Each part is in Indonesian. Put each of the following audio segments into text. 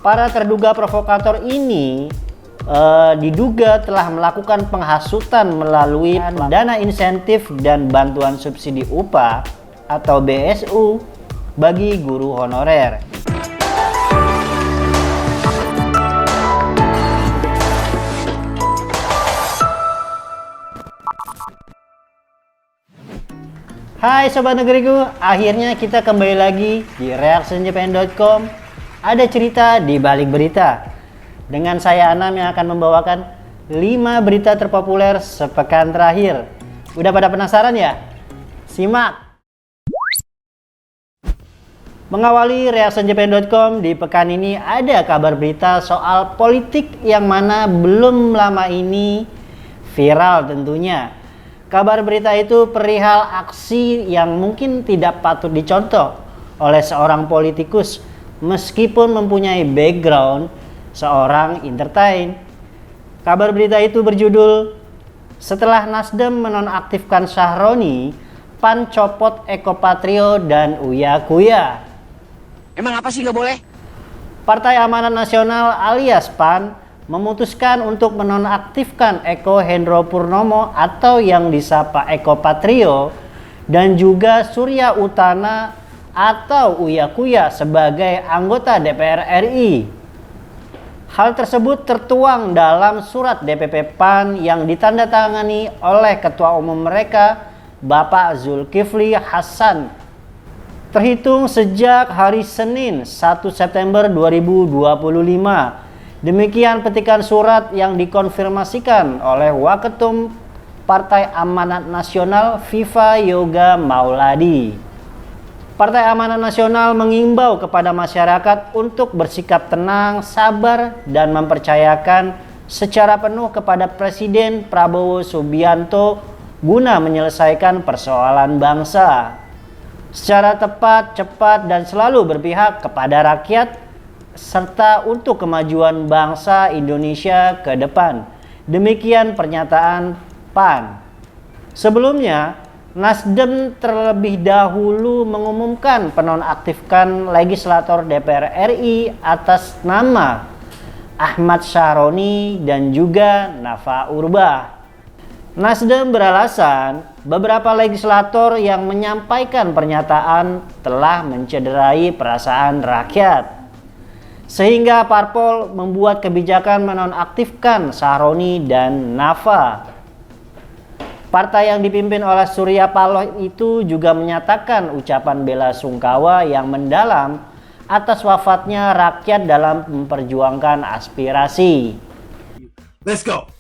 Para terduga provokator ini diduga telah melakukan penghasutan melalui dana insentif dan bantuan subsidi upah atau BSU bagi guru honorer. Hai Sobat Negeriku, akhirnya kita kembali lagi di reactionjapan.com. Ada cerita di balik berita. Dengan saya Anam yang akan membawakan 5 berita terpopuler sepekan terakhir. Udah pada penasaran ya? Simak! Mengawali reactionjapan.com di pekan ini ada kabar berita soal politik yang mana belum lama ini viral tentunya. Kabar berita itu perihal aksi yang mungkin tidak patut dicontoh oleh seorang politikus meskipun mempunyai background seorang entertain. Kabar berita itu berjudul "Setelah Nasdem menonaktifkan Syahroni, PAN copot Eko Patrio dan Uya Kuya." Emang apa sih nggak boleh? Partai Amanat Nasional alias PAN memutuskan untuk menonaktifkan Eko Hendro Purnomo atau yang disapa Eko Patrio dan juga Surya Utana atau Uya Kuya sebagai anggota DPR RI. Hal tersebut tertuang dalam surat DPP PAN yang ditandatangani oleh Ketua Umum mereka, Bapak Zulkifli Hasan. Terhitung sejak hari Senin 1 September 2025. Demikian petikan surat yang dikonfirmasikan oleh Waketum Partai Amanat Nasional Viva Yoga Mauladi. Partai Amanat Nasional mengimbau kepada masyarakat untuk bersikap tenang, sabar, dan mempercayakan secara penuh kepada Presiden Prabowo Subianto guna menyelesaikan persoalan bangsa. Secara tepat, cepat, dan selalu berpihak kepada rakyat serta untuk kemajuan bangsa Indonesia ke depan. Demikian pernyataan PAN. Sebelumnya, Nasdem terlebih dahulu mengumumkan penonaktifkan legislator DPR RI atas nama Ahmad Syahroni dan juga Nafa Urbach. Nasdem beralasan beberapa legislator yang menyampaikan pernyataan telah mencederai perasaan rakyat, sehingga parpol membuat kebijakan menonaktifkan Syahroni dan Nafa. Partai yang dipimpin oleh Surya Paloh itu juga menyatakan ucapan bela sungkawa yang mendalam atas wafatnya rakyat dalam memperjuangkan aspirasi. Let's go.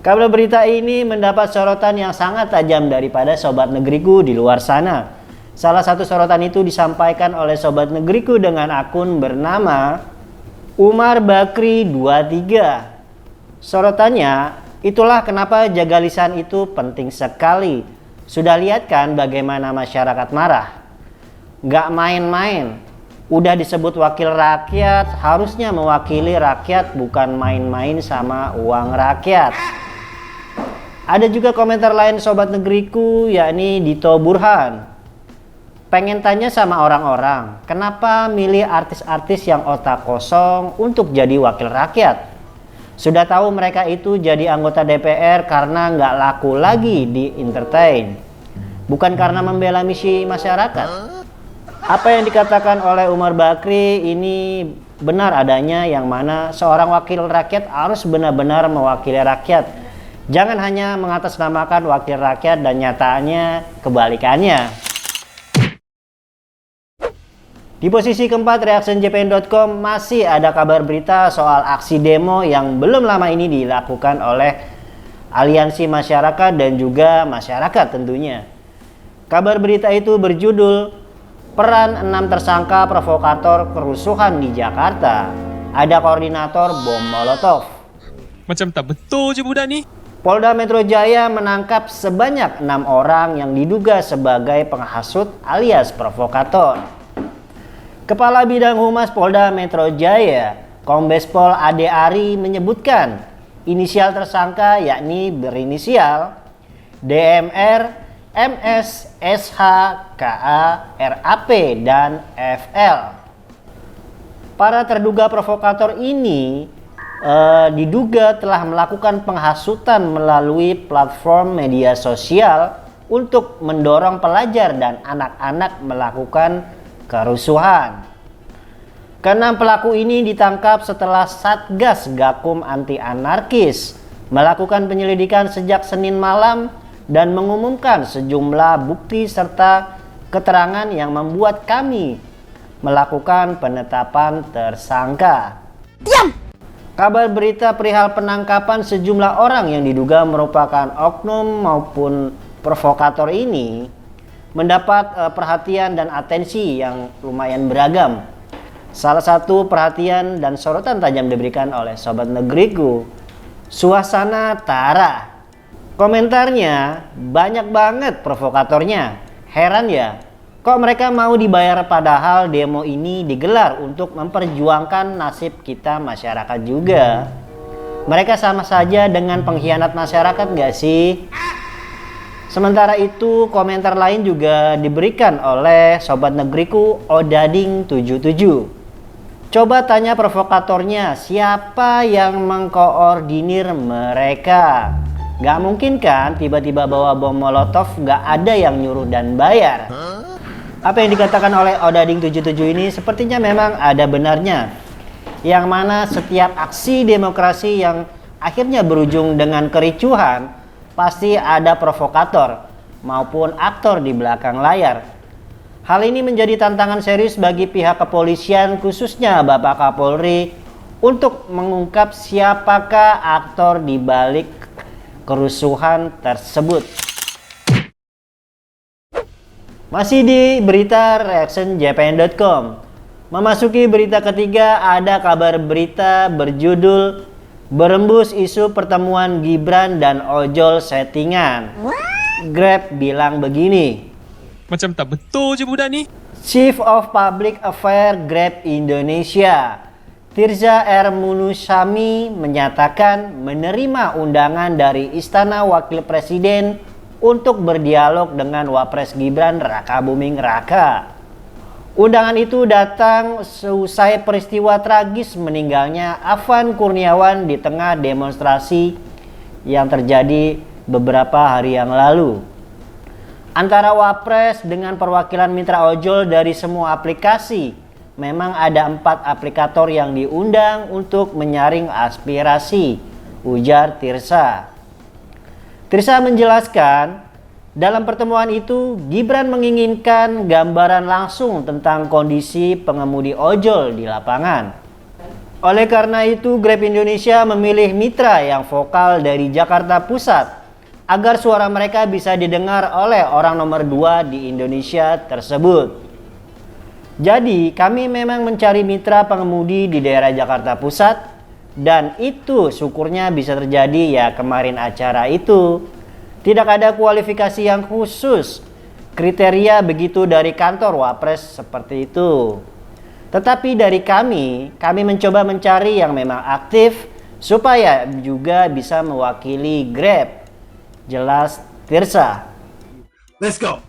Kabar berita ini mendapat sorotan yang sangat tajam daripada Sobat Negeriku di luar sana. Salah satu sorotan itu disampaikan oleh Sobat Negeriku dengan akun bernama Umar Bakri 23. Sorotannya, itulah kenapa jaga lisan itu penting sekali. Sudah lihat kan bagaimana masyarakat marah? Gak main-main. Udah disebut wakil rakyat, harusnya mewakili rakyat, bukan main-main sama uang rakyat. Ada juga komentar lain Sobat Negeriku, yakni Dito Burhan. Pengen tanya sama orang-orang, kenapa milih artis-artis yang otak kosong untuk jadi wakil rakyat? Sudah tahu mereka itu jadi anggota DPR karena nggak laku lagi di entertain, bukan karena membela misi masyarakat. Apa yang dikatakan oleh Umar Bakri ini benar adanya, yang mana seorang wakil rakyat harus benar-benar mewakili rakyat. Jangan hanya mengatasnamakan wakil rakyat dan nyatanya kebalikannya. Di posisi keempat reactionjapan.com masih ada kabar berita soal aksi demo yang belum lama ini dilakukan oleh aliansi masyarakat dan juga masyarakat tentunya. Kabar berita itu berjudul "Peran 6 tersangka provokator kerusuhan di Jakarta. Ada koordinator bom Molotov." Macam tak betul je budak ni. Polda Metro Jaya menangkap sebanyak 6 orang yang diduga sebagai penghasut alias provokator. Kepala Bidang Humas Polda Metro Jaya, Kombes Pol Ade Ari menyebutkan inisial tersangka yakni berinisial DMR, MS, SH, KA, RAP, dan FL. Para terduga provokator ini diduga telah melakukan penghasutan melalui platform media sosial untuk mendorong pelajar dan anak-anak melakukan kerusuhan. Keenam pelaku ini ditangkap setelah Satgas Gakum Anti Anarkis melakukan penyelidikan sejak Senin malam dan mengumumkan sejumlah bukti serta keterangan yang membuat kami melakukan penetapan tersangka. Diam! Kabar berita perihal penangkapan sejumlah orang yang diduga merupakan oknum maupun provokator ini mendapat perhatian dan atensi yang lumayan beragam. Salah satu perhatian dan sorotan tajam diberikan oleh Sobat Negeriku, Suasana Tara. Komentarnya banyak banget provokatornya. Heran ya, kok mereka mau dibayar padahal demo ini digelar untuk memperjuangkan nasib kita masyarakat juga. Mereka sama saja dengan pengkhianat masyarakat gak sih? Sementara itu, komentar lain juga diberikan oleh Sobat Negeriku Odading77. Coba tanya provokatornya, siapa yang mengkoordinir mereka? Gak mungkin kan tiba-tiba bawa bom molotov, gak ada yang nyuruh dan bayar. Apa yang dikatakan oleh Odading77 ini sepertinya memang ada benarnya. Yang mana setiap aksi demokrasi yang akhirnya berujung dengan kericuhan, pasti ada provokator maupun aktor di belakang layar. Hal ini menjadi tantangan serius bagi pihak kepolisian, khususnya Bapak Kapolri, untuk mengungkap siapakah aktor di balik kerusuhan tersebut. Masih di berita reactionjpn.com. Memasuki berita ketiga, ada kabar berita berjudul berembus isu pertemuan Gibran dan ojol settingan. Grab bilang begini. Macam tak betul je budak ni. Chief of Public Affairs Grab Indonesia, Tirza R. Munusami menyatakan menerima undangan dari Istana Wakil Presiden untuk berdialog dengan Wapres Gibran Raka Buming Raka. Undangan itu datang seusai peristiwa tragis meninggalnya Afan Kurniawan di tengah demonstrasi yang terjadi beberapa hari yang lalu. Antara Wapres dengan perwakilan mitra ojol dari semua aplikasi, memang ada 4 aplikator yang diundang untuk menyaring aspirasi, ujar Tirza. Tirza menjelaskan, dalam pertemuan itu, Gibran menginginkan gambaran langsung tentang kondisi pengemudi ojol di lapangan. Oleh karena itu, Grab Indonesia memilih mitra yang vokal dari Jakarta Pusat agar suara mereka bisa didengar oleh orang nomor 2 di Indonesia tersebut. Jadi, kami memang mencari mitra pengemudi di daerah Jakarta Pusat dan itu syukurnya bisa terjadi ya kemarin acara itu. Tidak ada kualifikasi yang khusus, kriteria begitu dari kantor Wapres seperti itu. Tetapi dari kami mencoba mencari yang memang aktif supaya juga bisa mewakili Grab. Jelas Tirza. Let's go.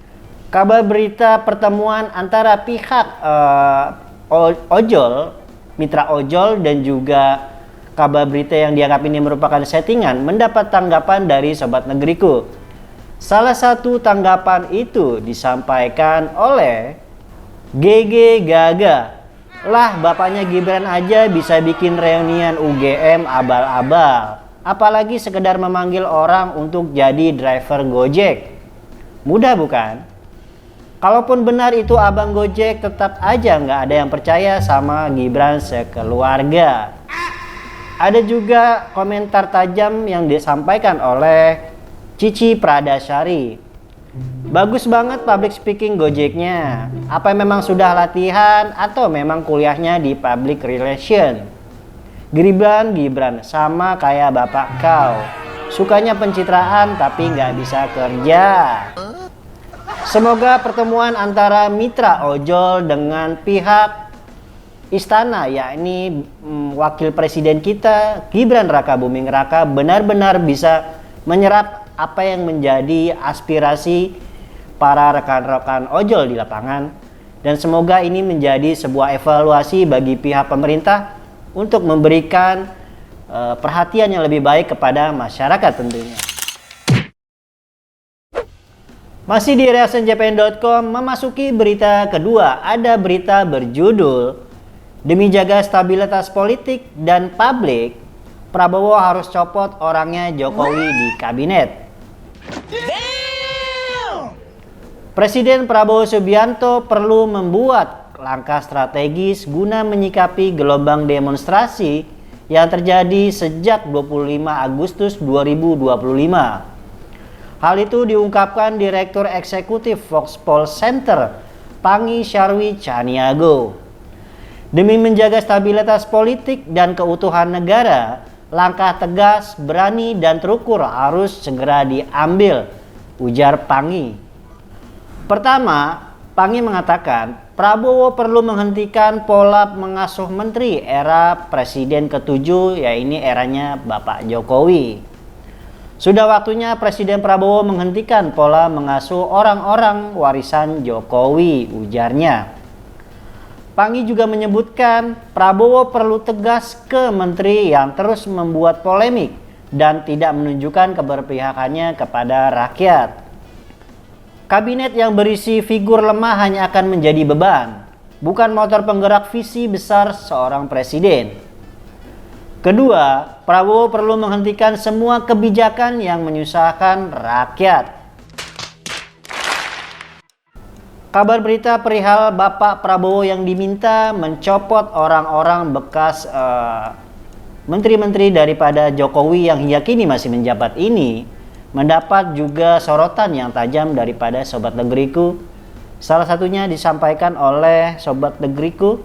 Kabar berita pertemuan antara pihak ojol, mitra ojol dan juga kabar berita yang dianggap ini merupakan settingan mendapat tanggapan dari Sobat Negeriku. Salah satu tanggapan itu disampaikan oleh GG Gaga. Lah bapaknya Gibran aja bisa bikin reunian UGM abal-abal. Apalagi sekedar memanggil orang untuk jadi driver Gojek. Mudah bukan? Kalaupun benar itu abang Gojek, tetap aja nggak ada yang percaya sama Gibran sekeluarga. Ada juga komentar tajam yang disampaikan oleh Cici Pradasari. Bagus banget public speaking Gojeknya. Apa memang sudah latihan atau memang kuliahnya di public relation? Gibran sama kayak bapak kau. Sukanya pencitraan tapi nggak bisa kerja. Semoga pertemuan antara mitra ojol dengan pihak Istana, yakni wakil presiden kita Gibran Raka Buming Raka, benar-benar bisa menyerap apa yang menjadi aspirasi para rekan-rekan ojol di lapangan Dan semoga ini menjadi sebuah evaluasi bagi pihak pemerintah untuk memberikan perhatian yang lebih baik kepada masyarakat tentunya. Masih di reactionjpn.com, memasuki berita kedua, ada berita berjudul demi jaga stabilitas politik dan publik, Prabowo harus copot orangnya Jokowi di kabinet. Presiden Prabowo Subianto perlu membuat langkah strategis guna menyikapi gelombang demonstrasi yang terjadi sejak 25 Agustus 2025. Hal itu diungkapkan Direktur Eksekutif Voxpol Center, Pangi Syarwi Caniago. Demi menjaga stabilitas politik dan keutuhan negara, langkah tegas, berani, dan terukur harus segera diambil, ujar Pangi. Pertama, Pangi mengatakan Prabowo perlu menghentikan pola mengasuh menteri era Presiden ke-7, yaitu eranya Bapak Jokowi. Sudah waktunya Presiden Prabowo menghentikan pola mengasuh orang-orang warisan Jokowi, ujarnya. Pangi juga menyebutkan Prabowo perlu tegas ke menteri yang terus membuat polemik dan tidak menunjukkan keberpihakannya kepada rakyat. Kabinet yang berisi figur lemah hanya akan menjadi beban, bukan motor penggerak visi besar seorang presiden. Kedua, Prabowo perlu menghentikan semua kebijakan yang menyusahkan rakyat. Kabar berita perihal Bapak Prabowo yang diminta mencopot orang-orang bekas menteri-menteri daripada Jokowi yang hingga kini masih menjabat ini mendapat juga sorotan yang tajam daripada Sobat Negeriku. Salah satunya disampaikan oleh Sobat Negeriku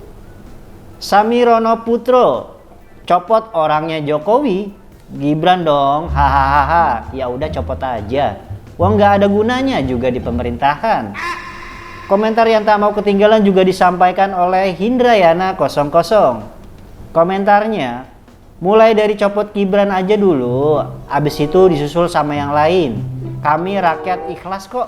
Samirono Putro, copot orangnya Jokowi, Gibran dong, hahaha. Ya udah copot aja, wong nggak ada gunanya juga di pemerintahan. Komentar yang tak mau ketinggalan juga disampaikan oleh Hindrayana 00. Komentarnya, mulai dari copot Gibran aja dulu, abis itu disusul sama yang lain. Kami rakyat ikhlas kok.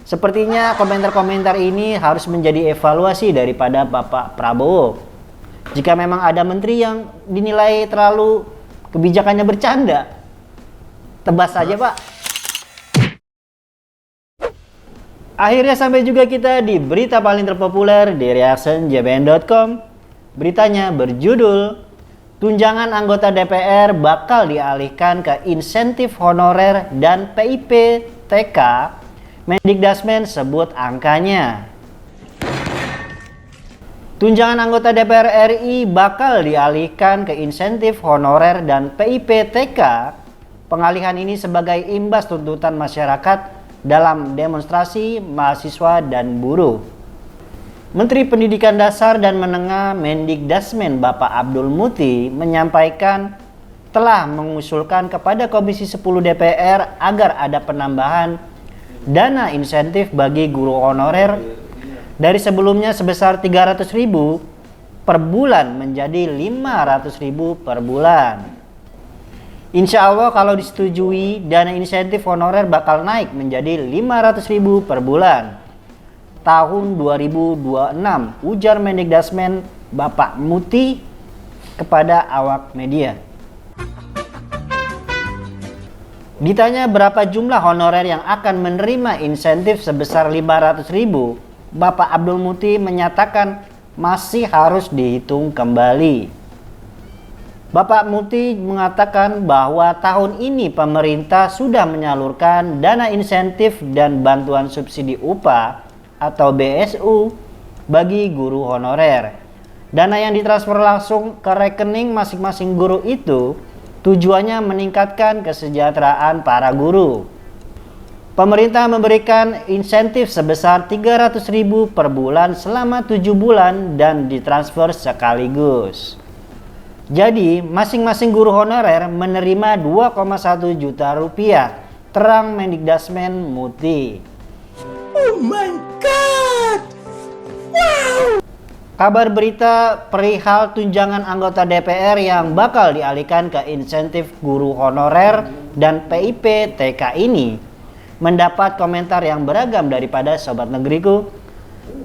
Sepertinya komentar-komentar ini harus menjadi evaluasi daripada Bapak Prabowo. Jika memang ada menteri yang dinilai terlalu kebijakannya bercanda, tebas saja Pak. Akhirnya sampai juga kita di berita paling terpopuler di reactionjpn.com. Beritanya berjudul tunjangan anggota DPR bakal dialihkan ke insentif honorer dan PIP TK. Mendikdasmen sebut angkanya. Tunjangan anggota DPR RI bakal dialihkan ke insentif honorer dan PIP TK. Pengalihan ini sebagai imbas tuntutan masyarakat dalam demonstrasi mahasiswa dan buruh. Menteri Pendidikan Dasar dan Menengah Mendikdasmen Bapak Abdul Muti menyampaikan telah mengusulkan kepada Komisi 10 DPR agar ada penambahan dana insentif bagi guru honorer dari sebelumnya sebesar 300.000 per bulan menjadi 500.000 per bulan. Insya Allah kalau disetujui, dana insentif honorer bakal naik menjadi 500.000 per bulan tahun 2026, ujar Mendikdasmen Bapak Muti kepada awak media. Ditanya berapa jumlah honorer yang akan menerima insentif sebesar 500.000, Bapak Abdul Muti menyatakan masih harus dihitung kembali. Bapak Muti mengatakan bahwa tahun ini pemerintah sudah menyalurkan dana insentif dan bantuan subsidi upah atau BSU bagi guru honorer. Dana yang ditransfer langsung ke rekening masing-masing guru itu tujuannya meningkatkan kesejahteraan para guru. Pemerintah memberikan insentif sebesar 300.000 per bulan selama 7 bulan dan ditransfer sekaligus. Jadi, masing-masing guru honorer menerima 2,1 juta rupiah, terang Mendikdasmen Muti. Oh my God! Wow! Kabar berita perihal tunjangan anggota DPR yang bakal dialihkan ke insentif guru honorer dan PIP TK ini mendapat komentar yang beragam daripada Sobat Negeriku.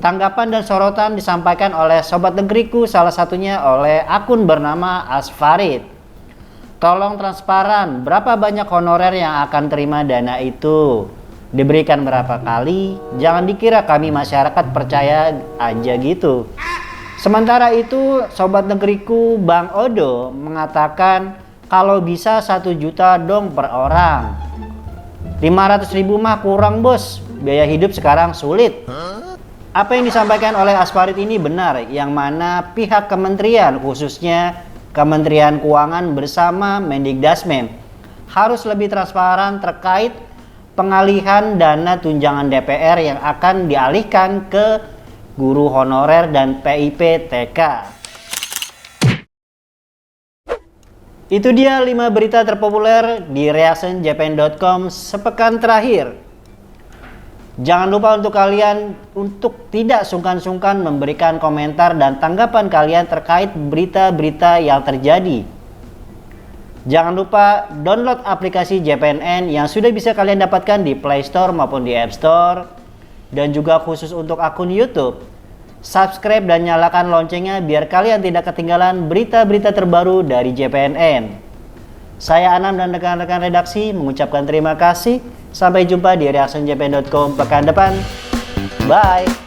Tanggapan dan sorotan disampaikan oleh Sobat Negeriku, salah satunya oleh akun bernama Asfarid. Tolong transparan, berapa banyak honorer yang akan terima dana itu? Diberikan berapa kali? Jangan dikira kami masyarakat percaya aja gitu. Sementara itu, Sobat Negeriku Bang Odo mengatakan kalau bisa 1 juta dong per orang. 500.000 mah kurang bos, biaya hidup sekarang sulit. Apa yang disampaikan oleh Asfarid ini benar, yang mana pihak kementerian, khususnya Kementerian Keuangan bersama Mendikdasmen, harus lebih transparan terkait pengalihan dana tunjangan DPR yang akan dialihkan ke guru honorer dan PIP TK. Itu dia 5 berita terpopuler di reactionjapan.com sepekan terakhir. Jangan lupa untuk kalian untuk tidak sungkan-sungkan memberikan komentar dan tanggapan kalian terkait berita-berita yang terjadi. Jangan lupa download aplikasi JPNN yang sudah bisa kalian dapatkan di Play Store maupun di App Store. Dan juga khusus untuk akun YouTube, subscribe dan nyalakan loncengnya biar kalian tidak ketinggalan berita-berita terbaru dari JPNN. Saya Anam dan rekan-rekan redaksi mengucapkan terima kasih. Sampai jumpa di reactionjapan.com pekan depan. Bye.